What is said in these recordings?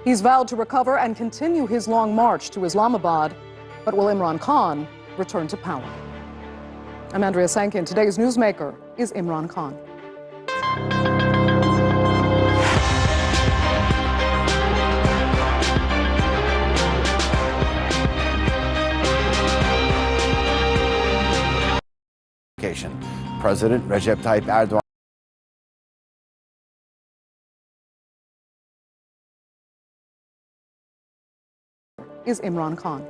He's vowed to recover and continue his long march to Islamabad, but will Imran Khan return to power? I'm Andrea Sanke, and today's newsmaker is Imran Khan. President Recep Tayyip Erdogan is Imran Khan.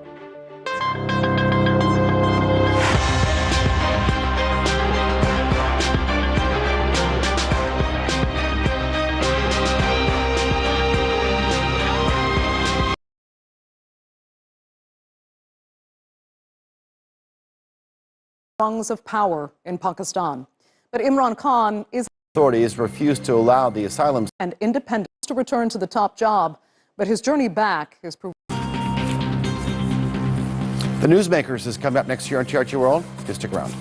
Rungs of power in Pakistan. But Imran Khan is authorities refused to allow the asylum and independence to return to the top job, but his journey back is proving. The Newsmakers is coming up next year on TRT World. Just stick around.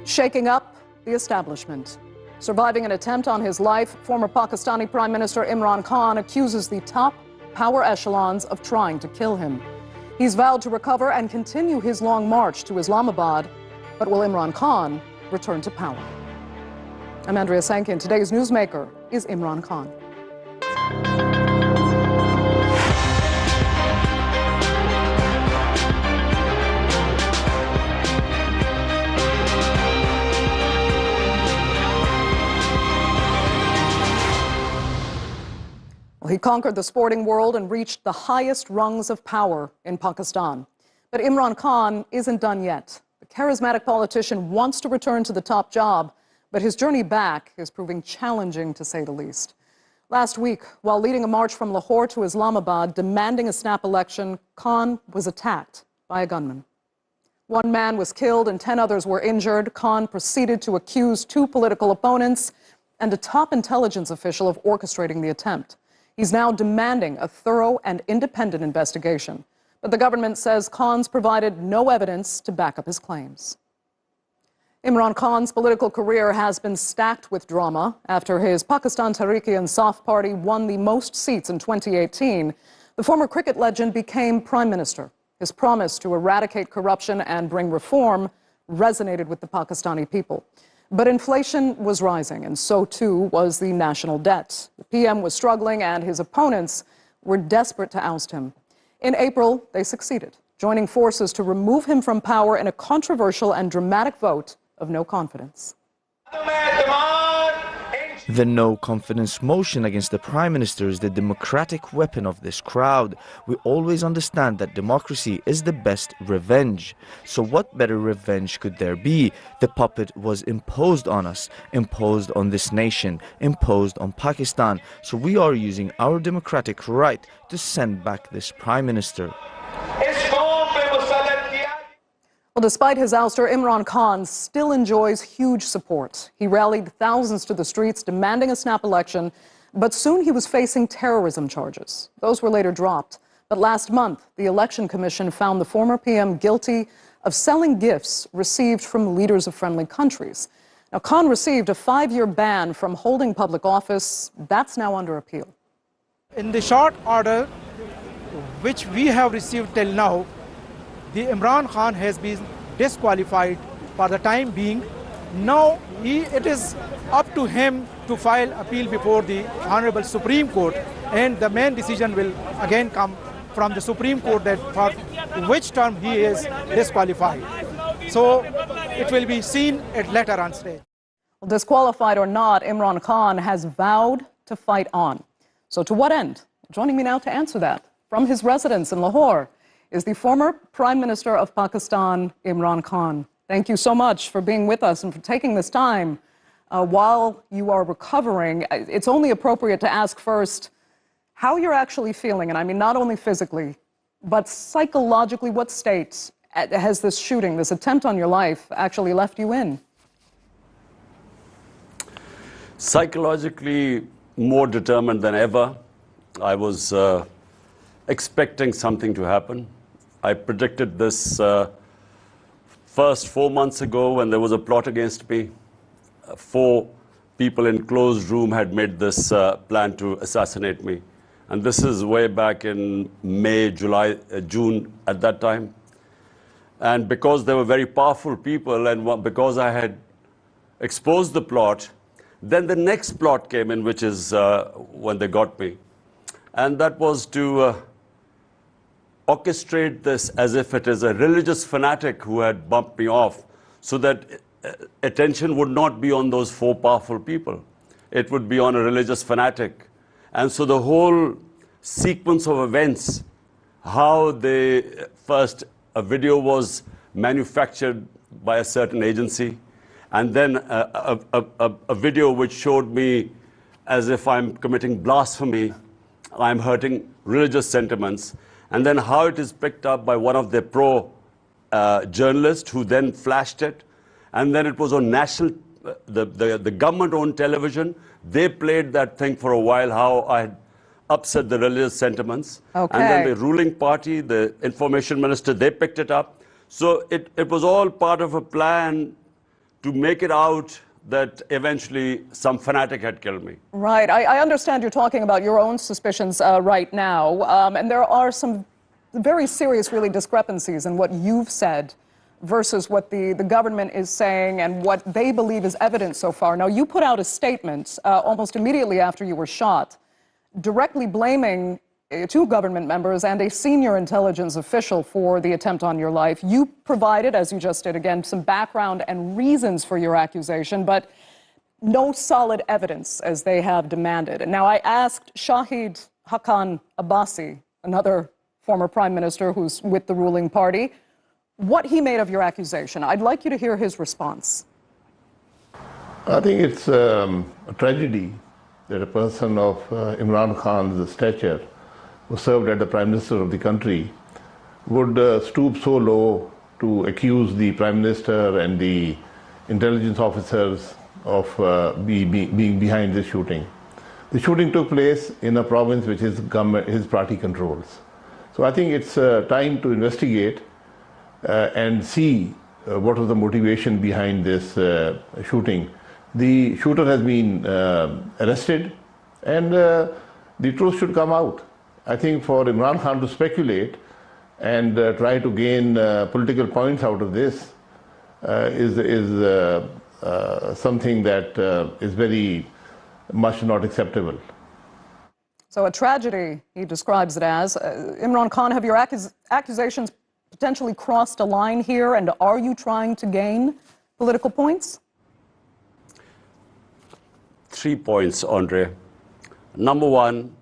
Shaking up the establishment. Surviving an attempt on his life, former Pakistani Prime Minister Imran Khan accuses the top power echelons of trying to kill him. He's vowed to recover and continue his long march to Islamabad, but will Imran Khan return to power? I'm Andrea Sanke, and today's newsmaker is Imran Khan. He conquered the sporting world and reached the highest rungs of power in Pakistan. But Imran Khan isn't done yet. The charismatic politician wants to return to the top job, but his journey back is proving challenging, to say the least. Last week, while leading a march from Lahore to Islamabad demanding a snap election, Khan was attacked by a gunman. One man was killed and 10 others were injured. Khan proceeded to accuse 2 political opponents and a top intelligence official of orchestrating the attempt. He's now demanding a thorough and independent investigation. But the government says Khan's provided no evidence to back up his claims. Imran Khan's political career has been stacked with drama. After his Pakistan Tehreek-e-Insaf party won the most seats in 2018, the former cricket legend became prime minister. His promise to eradicate corruption and bring reform resonated with the Pakistani people. But inflation was rising, and so too was the national debt. The PM was struggling, and his opponents were desperate to oust him. In April, they succeeded, joining forces to remove him from power in a controversial and dramatic vote of no confidence. The no-confidence motion against the Prime Minister is the democratic weapon of this crowd. We always understand that democracy is the best revenge. So what better revenge could there be? The puppet was imposed on us, imposed on this nation, imposed on Pakistan. So we are using our democratic right to send back this Prime Minister. Well, despite his ouster, Imran Khan still enjoys huge support. He rallied thousands to the streets demanding a snap election, but soon he was facing terrorism charges. Those were later dropped. But last month, the Election Commission found the former PM guilty of selling gifts received from leaders of friendly countries. Now, Khan received a 5-year ban from holding public office. That's now under appeal. In the short order, which we have received till now, the Imran Khan has been disqualified for the time being. Now it is up to him to file appeal before the Honorable Supreme Court, and the main decision will again come from the Supreme Court that for which term he is disqualified. So it will be seen at later on stage. Well, disqualified or not, Imran Khan has vowed to fight on. So to what end? Joining me now to answer that from his residence in Lahore is the former Prime Minister of Pakistan, Imran Khan. Thank you so much for being with us and for taking this time while you are recovering. It's only appropriate to ask first how you're actually feeling, and I mean not only physically, but psychologically. What state has this shooting, this attempt on your life, actually left you in? Psychologically more determined than ever. I was expecting something to happen. I predicted this first 4 months ago when there was a plot against me. 4 people in closed room had made this plan to assassinate me. And this is way back in May, July, June at that time. And because they were very powerful people and because I had exposed the plot, then the next plot came in, which is when they got me. And that was to orchestrate this as if it is a religious fanatic who had bumped me off, so that attention would not be on those 4 powerful people. It would be on a religious fanatic. And so the whole sequence of events, how they first, a video was manufactured by a certain agency, and then a video which showed me as if I'm committing blasphemy, I'm hurting religious sentiments, and then how it is picked up by one of their journalists who then flashed it, and then it was on national, the government-owned television. They played that thing for a while, how I had upset the religious sentiments. Okay. And then the ruling party, the information minister, they picked it up. So it was all part of a plan to make it out that eventually some fanatic had killed me. Right. I understand you're talking about your own suspicions right now, and there are some very serious, really, discrepancies in what you've said versus what the government is saying and what they believe is evidence so far. Now, you put out a statement almost immediately after you were shot, directly blaming 2 government members and a senior intelligence official for the attempt on your life. You provided, as you just did again, some background and reasons for your accusation, but no solid evidence as they have demanded. And now I asked Shahid Haqqan Abbasi, another former prime minister who's with the ruling party, what he made of your accusation. I'd like you to hear his response. I think it's a tragedy that a person of Imran Khan's stature, who served as the Prime Minister of the country, would stoop so low to accuse the Prime Minister and the intelligence officers of being behind this shooting. The shooting took place in a province which his party controls. So I think it's time to investigate and see what was the motivation behind this shooting. The shooter has been arrested, and the truth should come out. I think for Imran Khan to speculate and try to gain political points out of this is something that is very much not acceptable. So a tragedy, he describes it as. Imran Khan, have your accusations potentially crossed a line here, and are you trying to gain political points? 3 points, Andrea. Number 1,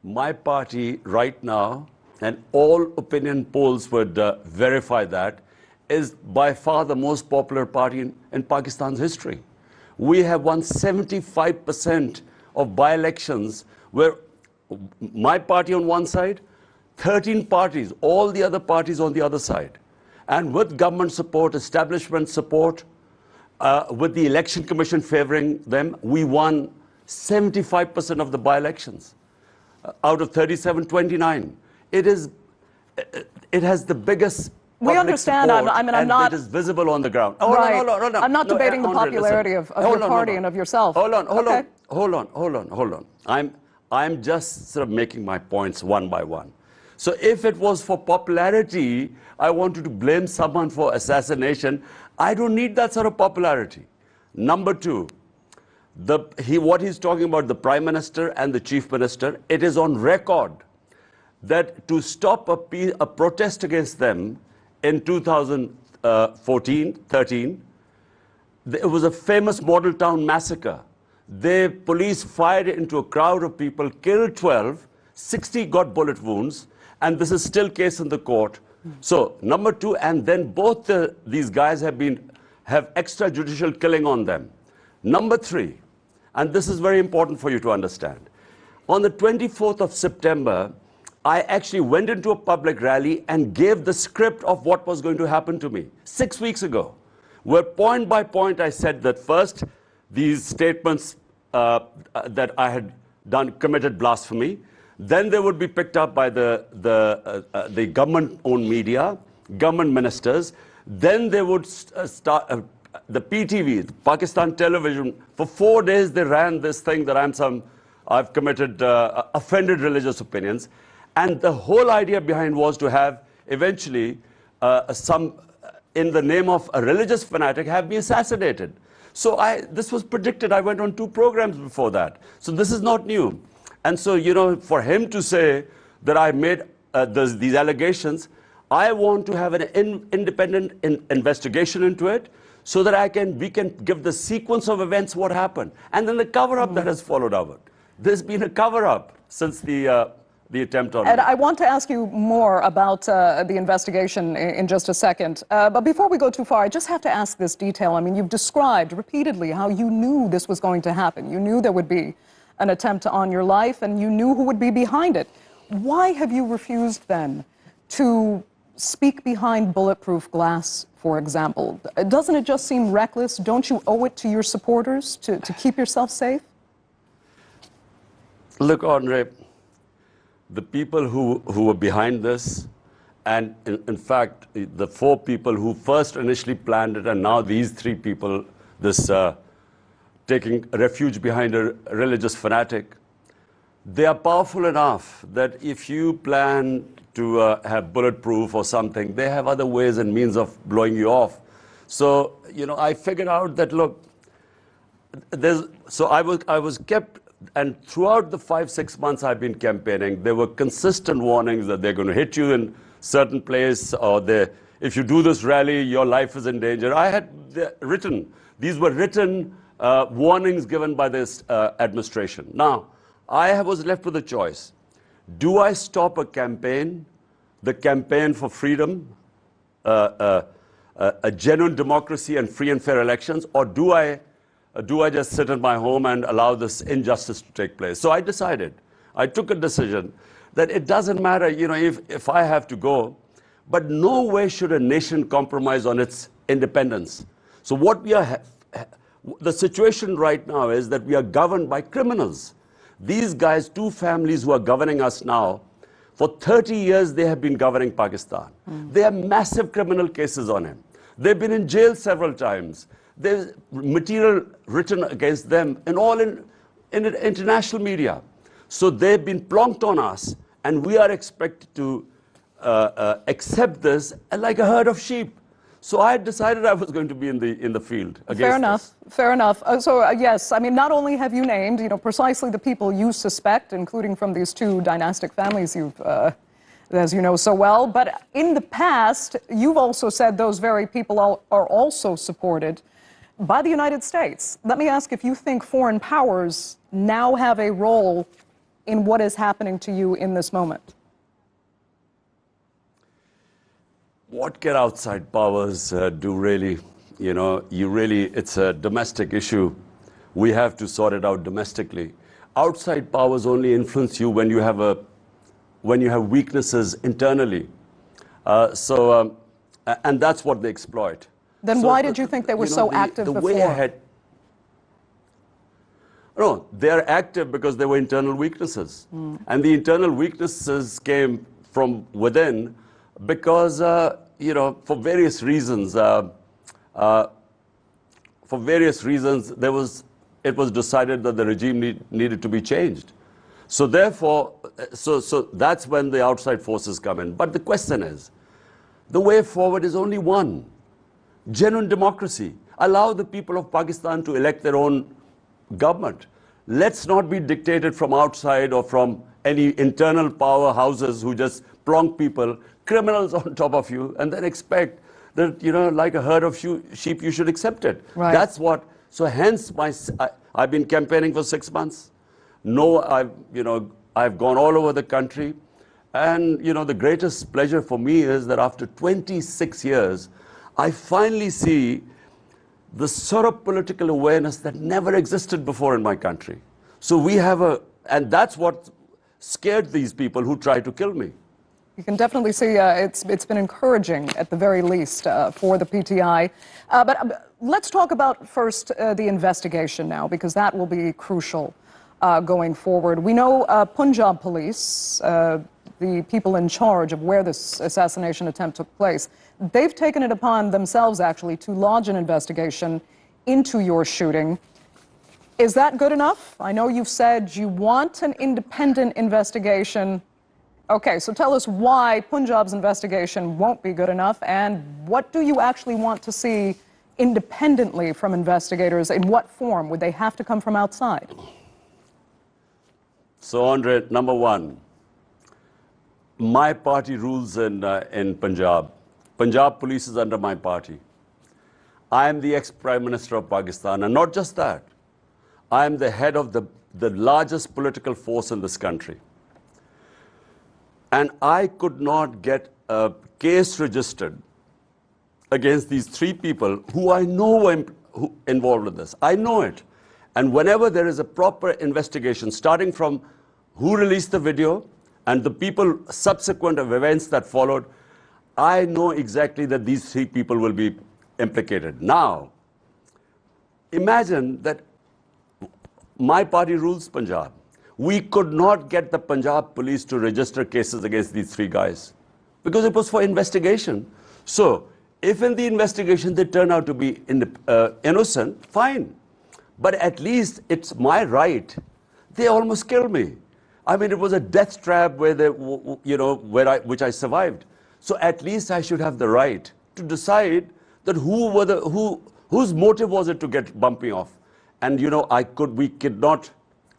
my party right now, and all opinion polls would verify that, is by far the most popular party in Pakistan's history. We have won 75% of by-elections, where my party on one side, 13 parties, all the other parties on the other side. And with government support, establishment support, with the election commission favoring them, we won 75% of the by-elections. Out of 37, 29. It has the biggest we understand. support, I'm not. It is visible on the ground. Right. Hold on. I'm not debating the popularity of your party and of yourself. Hold on. I'm just sort of making my points one by one. So if it was for popularity, I wanted to blame someone for assassination. I don't need that sort of popularity. Number 2. What he's talking about, the Prime Minister and the Chief Minister, it is on record that to stop a protest against them in 2014-13, it was a famous model town massacre. The police fired into a crowd of people, killed 12, 60 got bullet wounds, and this is still case in the court. So, number 2, and then both these guys have extrajudicial killing on them. Number 3, and this is very important for you to understand. On the 24th of September, I actually went into a public rally and gave the script of what was going to happen to me 6 weeks ago, where point by point I said that first, these statements that I had committed blasphemy. Then they would be picked up by the government-owned media, government ministers. Then they would start, the PTV, Pakistan Television, for 4 days they ran this thing that I've committed, offended religious opinions. And the whole idea behind was to have eventually in the name of a religious fanatic, have me assassinated. So this was predicted. I went on 2 programs before that. So this is not new. And so, you know, for him to say that I made these allegations, I want to have an independent investigation into it so that we can give the sequence of events, what happened. And then the cover-up that has followed over. There's been a cover-up since the attempt on. And I want to ask you more about the investigation in just a second. But before we go too far, I just have to ask this detail. I mean, you've described repeatedly how you knew this was going to happen. You knew there would be an attempt on your life, and you knew who would be behind it. Why have you refused then to speak behind bulletproof glass, for example? Doesn't it just seem reckless? Don't you owe it to your supporters to keep yourself safe? Look, Andre, the people who were behind this, and in fact, the 4 people who first initially planned it, and now these 3 people, this taking refuge behind a religious fanatic, they are powerful enough that if you plan to have bulletproof or something, they have other ways and means of blowing you off. So, you know, I figured out that, look, I was kept. And throughout the 5-6 months I've been campaigning, there were consistent warnings that they're going to hit you in certain place, or if you do this rally, your life is in danger. I had these were written warnings given by this administration. Now, I was left with a choice. Do I stop a campaign, the campaign for freedom, a genuine democracy and free and fair elections, or do I just sit at my home and allow this injustice to take place? So I decided, I took a decision that it doesn't matter, you know, if I have to go, but no way should a nation compromise on its independence. So the situation right now is that we are governed by criminals. These guys, 2 families who are governing us now, for 30 years they have been governing Pakistan. They have massive criminal cases on him. They've been in jail several times. There's material written against them and all in international media. So they've been plonked on us, and we are expected to accept this like a herd of sheep. So I decided I was going to be in the field against Fair enough. this. Fair enough. Yes, I mean, not only have you named, you know, precisely the people you suspect, including from these 2 dynastic families you've, as you know so well, but in the past, you've also said those very people are also supported by the United States. Let me ask if you think foreign powers now have a role in what is happening to you in this moment. What can outside powers do really? You know, it's a domestic issue. We have to sort it out domestically. Outside powers only influence you when you have weaknesses internally. And that's what they exploit. Then why did you think they were so active before? Way ahead. No, they're active because there were internal weaknesses. And the internal weaknesses came from within because, you know, for various reasons, it was decided that the regime needed to be changed. So therefore, so that's when the outside forces come in. But the question is, the way forward is only one. Genuine democracy. Allow the people of Pakistan to elect their own government. Let's not be dictated from outside or from any internal powerhouses who just plonk people, criminals on top of you, and then expect that, you know, like a herd of sheep, you should accept it. Right. That's what, so hence I've been campaigning for 6 months. No, I've gone all over the country. And, you know, the greatest pleasure for me is that after 26 years, I finally see the sort of political awareness that never existed before in my country. So we have and that's what scared these people who tried to kill me. You can definitely see it's been encouraging, at the very least, for the PTI. But let's talk about first the investigation now, because that will be crucial. going forward. We know Punjab police, the people in charge of where this assassination attempt took place, they've taken it upon themselves, actually, to lodge an investigation into your shooting. Is that good enough? I know you've said you want an independent investigation. Okay, so tell us why Punjab's investigation won't be good enough, and what do you actually want to see independently from investigators? In what form? Would they have to come from outside? So, Andre, number one, my party rules in Punjab. Punjab police is under my party. I am the ex-Prime Minister of Pakistan, and not just that. I am the head of the largest political force in this country. And I could not get a case registered against these three people who I know were involved in this. I know it. And whenever there is a proper investigation, starting from who released the video and the people subsequent of events that followed, I know exactly that these three people will be implicated. Now, imagine that my party rules Punjab. We could not get the Punjab police to register cases against these three guys because it was for investigation. So, if in the investigation they turn out to be innocent, fine. But at least it's my right. They almost killed me. I mean, it was a death trap where they, which I survived. So at least I should have the right to decide that whose motive was it to get bumping off. And we could not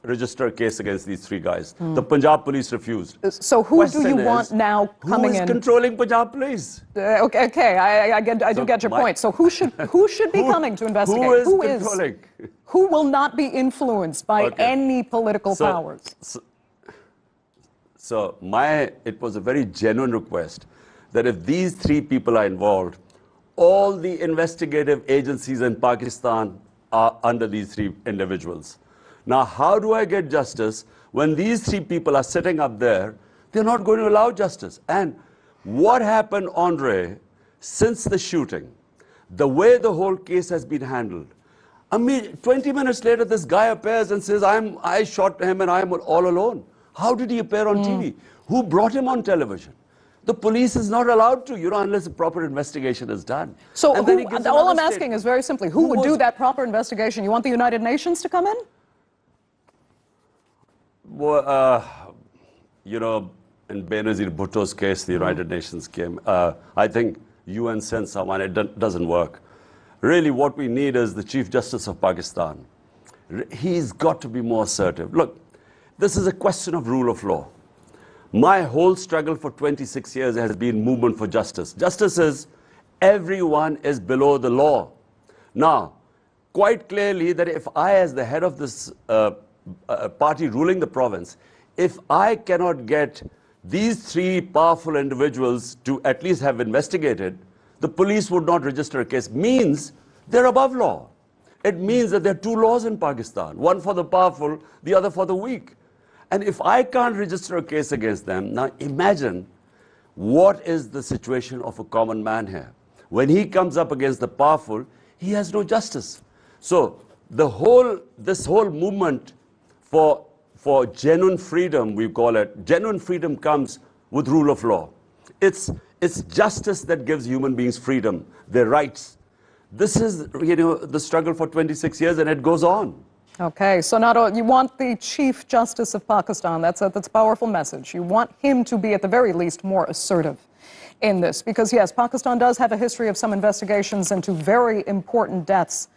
register a case against these three guys. The Punjab police refused. So who do you want now coming in? Who is controlling Punjab police? Okay, I do get your point. So who should be coming to investigate? Who is controlling? Who will not be influenced by any political powers? So it was a very genuine request that if these three people are involved, all the investigative agencies in Pakistan are under these three individuals. Now, how do I get justice when these three people are sitting up there? They're not going to allow justice. And what happened, Andre, since the shooting, the way the whole case has been handled, 20 minutes later, this guy appears and says, I shot him and I'm all alone. How did he appear on TV? Who brought him on television? The police is not allowed to, unless a proper investigation is done. So all I'm asking is very simply, who would do that proper investigation? You want the United Nations to come in? Well, in Benazir Bhutto's case, the United Nations came. I think UN sent someone. It doesn't work. Really, what we need is the Chief Justice of Pakistan. He's got to be more assertive. Look, this is a question of rule of law. My whole struggle for 26 years has been movement for justice. Justice is everyone is below the law. Now, quite clearly that if I, as the head of this party ruling the province, if I cannot get these three powerful individuals to at least have investigated, the police would not register a case, means they're above law. It means that there are two laws in Pakistan, one for the powerful, the other for the weak. And if I can't register a case against them, now imagine what is the situation of a common man here. When he comes up against the powerful, he has no justice. So this whole movement for genuine freedom, we call it, genuine freedom comes with rule of law. It's justice that gives human beings freedom, their rights. This is, the struggle for 26 years, and it goes on. Okay, so you want the Chief Justice of Pakistan. That's a powerful message. You want him to be, at the very least, more assertive in this. Because, yes, Pakistan does have a history of some investigations into very important deaths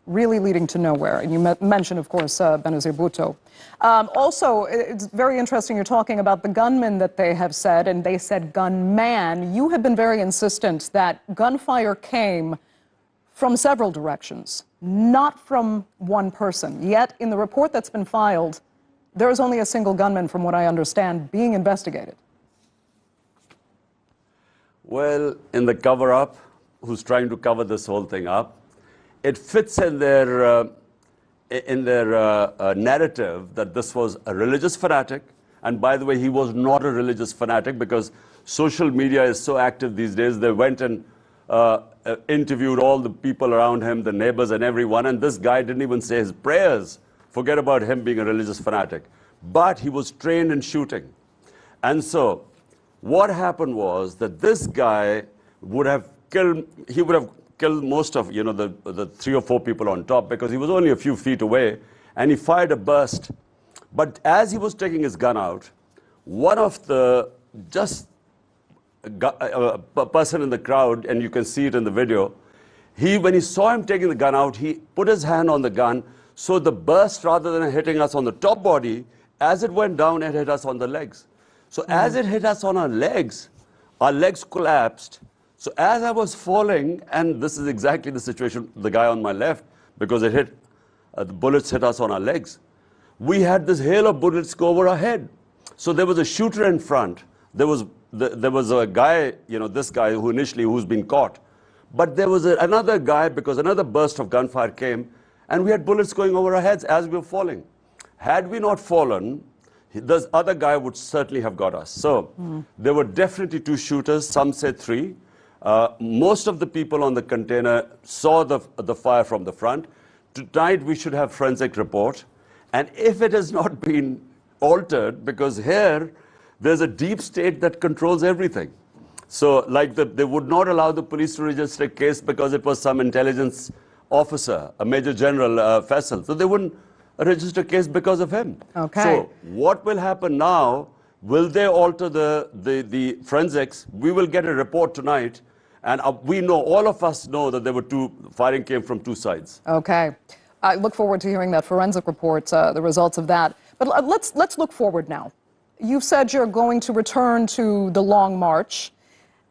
really leading to nowhere. And you mentioned, of course, Benazir Bhutto. Also, it's very interesting you're talking about the gunmen that they have said, and they said gunman. You have been very insistent that gunfire came from several directions, not from one person. Yet, in the report that's been filed, there is only a single gunman, from what I understand, being investigated. Well, in the cover-up, who's trying to cover this whole thing up, it fits in their narrative that this was a religious fanatic. And by the way, he was not a religious fanatic, because social media is so active these days. They went and interviewed all the people around him, the neighbors and everyone, and this guy didn't even say his prayers for Forget about him being a religious fanatic. But he was trained in shooting. And so what happened was that this guy would have killed most of, the 3 or 4 people on top, because he was only a few feet away, and he fired a burst. But as he was taking his gun out, one of the a person in the crowd, and you can see it in the video, when he saw him taking the gun out, he put his hand on the gun, so the burst, rather than hitting us on the top body, as it went down, it hit us on the legs. So as it hit us on our legs collapsed. So as I was falling, and this is exactly the situation, the guy on my left, because the bullets hit us on our legs, we had this hail of bullets go over our head. So there was a shooter in front. There was a guy, this guy who's been caught. But there was another guy, because another burst of gunfire came, and we had bullets going over our heads as we were falling. Had we not fallen, this other guy would certainly have got us. So there were definitely 2 shooters, some said 3. Most of the people on the container saw the fire from the front. Tonight we should have forensic report. And if it has not been altered, because here there's a deep state that controls everything. So like they would not allow the police to register a case because it was some intelligence officer, a Major General Faisal. So they wouldn't register a case because of him. Okay. So what will happen now? Will they alter the forensics? We will get a report tonight. And we know, all of us know, that there were firing came from 2 sides. Okay. I look forward to hearing that forensic report, the results of that. But let's look forward now. You've said you're going to return to the Long March.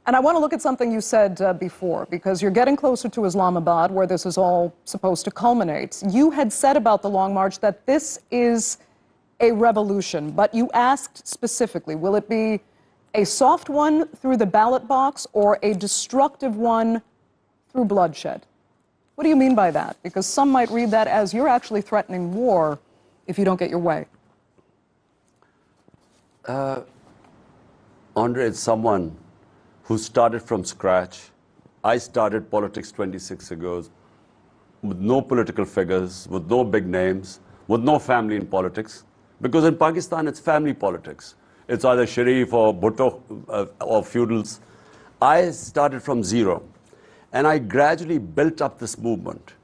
And I want to look at something you said before, because you're getting closer to Islamabad, where this is all supposed to culminate. You had said about the Long March that this is a revolution, but you asked specifically, will it be a soft one through the ballot box or a destructive one through bloodshed? What do you mean by that? Because some might read that as you're actually threatening war if you don't get your way. Andre is someone who started from scratch. I started politics 26 years ago with no political figures, with no big names, with no family in politics. Because in Pakistan, it's family politics. It's either Sharif or Bhutto or feudals. I started from zero. And I gradually built up this movement.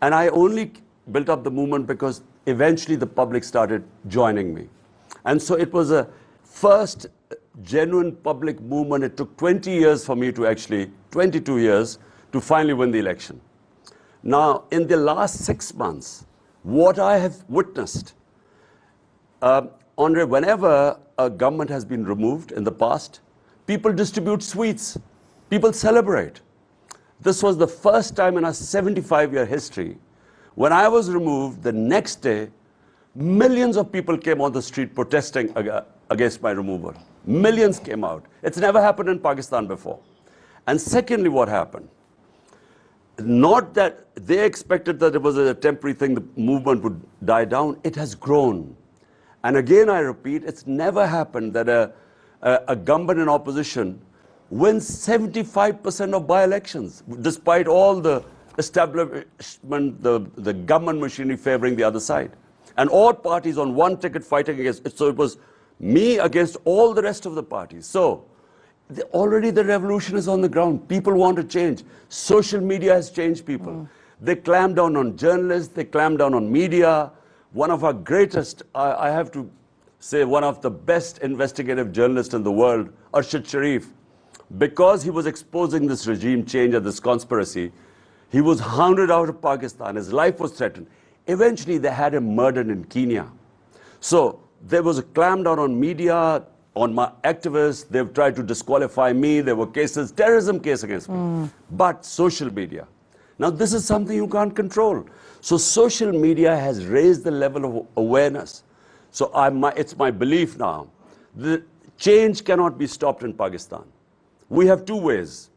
And I only built up the movement because eventually the public started joining me. And so it was a first genuine public movement. It took 20 years for me to 22 years, to finally win the election. Now, in the last 6 months, what I have witnessed, Andre, whenever a government has been removed in the past, people distribute sweets, people celebrate. This was the first time in our 75-year history. When I was removed, the next day, millions of people came on the street protesting against my removal. Millions came out. It's never happened in Pakistan before. And secondly, what happened? Not that they expected that it was a temporary thing, the movement would die down. It has grown. And again, I repeat, it's never happened that a government in opposition wins 75% of by-elections, despite all the establishment, the government machinery favoring the other side. And all parties on one ticket fighting against it. So it was me against all the rest of the parties. So already the revolution is on the ground. People want to change. Social media has changed people. They clamp down on journalists. They clamp down on media. One of our greatest, I have to say, one of the best investigative journalists in the world, Arshad Sharif, because he was exposing this regime change and this conspiracy, he was hounded out of Pakistan. His life was threatened. Eventually, they had him murdered in Kenya. So there was a clamp down on media, on my activists. They've tried to disqualify me. There were cases, terrorism case against me. But social media. Now, this is something you can't control. So social media has raised the level of awareness. So it's my belief now that change cannot be stopped in Pakistan. We have 2 ways.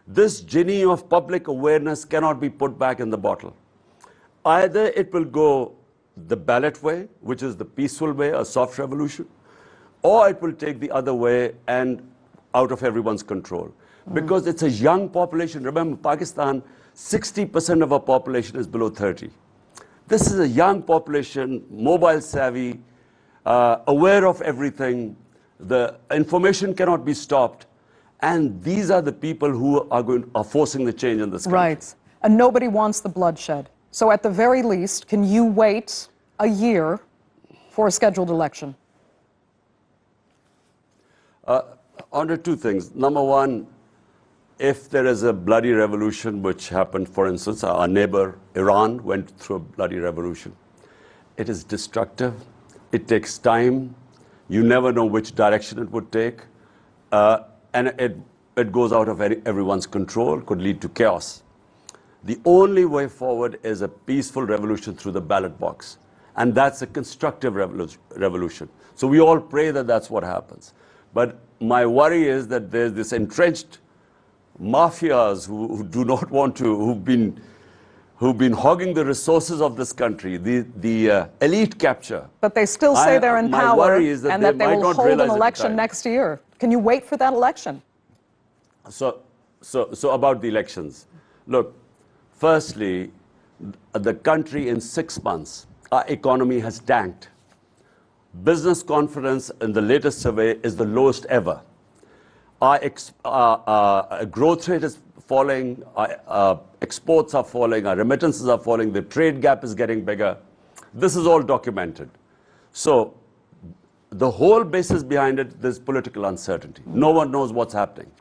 This genie of public awareness cannot be put back in the bottle. Either it will go the ballot way, which is the peaceful way, a soft revolution, or it will take the other way and out of everyone's control. Because it's a young population. Remember, Pakistan, 60% of our population is below 30. This is a young population, mobile savvy, aware of everything. The information cannot be stopped. And these are the people who are forcing the change in this country. Right. And nobody wants the bloodshed. So at the very least, can you wait a year for a scheduled election? Under two things. Number one, if there is a bloody revolution, which happened, for instance, our neighbor Iran went through a bloody revolution. It is destructive. It takes time. You never know which direction it would take. And it goes out of everyone's control, could lead to chaos. The only way forward is a peaceful revolution through the ballot box. And that's a constructive revolution. So we all pray that that's what happens. But my worry is that there's this entrenched mafias who do not want to, who've been hogging the resources of this country, the elite capture. But they still say they're in power, my worry is that and that they will hold an election time. next year. Can you wait for that election? So about the elections. Look, firstly, the country in 6 months, our economy has tanked. Business confidence in the latest survey is the lowest ever. Our growth rate is falling, our exports are falling, our remittances are falling, the trade gap is getting bigger. This is all documented. So the whole basis behind it, there's political uncertainty. No one knows what's happening.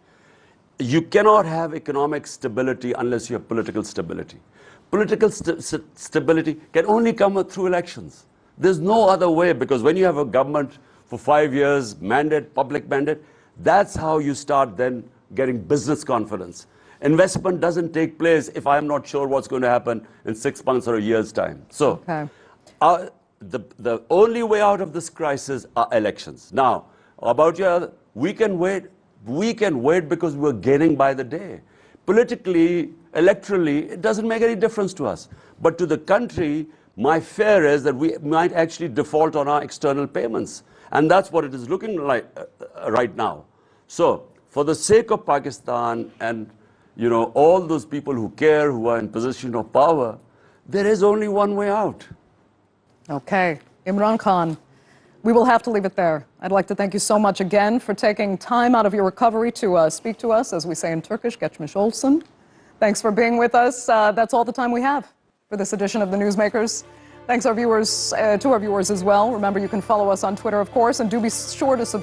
You cannot have economic stability unless you have political stability. Political stability can only come through elections. There's no other way, because when you have a government for 5 years, mandate, public mandate, that's how you start then getting business confidence. Investment doesn't take place if I'm not sure what's going to happen in 6 months or a year's time. So the only way out of this crisis are elections. Now, about we can wait because we're gaining by the day. Politically, electorally, it doesn't make any difference to us. But to the country, my fear is that we might actually default on our external payments. And that's what it is looking like right now. So, for the sake of Pakistan and all those people who care, who are in position of power, there is only one way out. Okay. Imran Khan, we will have to leave it there. I'd like to thank you so much again for taking time out of your recovery to speak to us, as we say in Turkish, geçmiş olsun. Thanks for being with us. That's all the time we have for this edition of The Newsmakers. Thanks to our viewers as well. Remember, you can follow us on Twitter, of course, and do be sure to subscribe.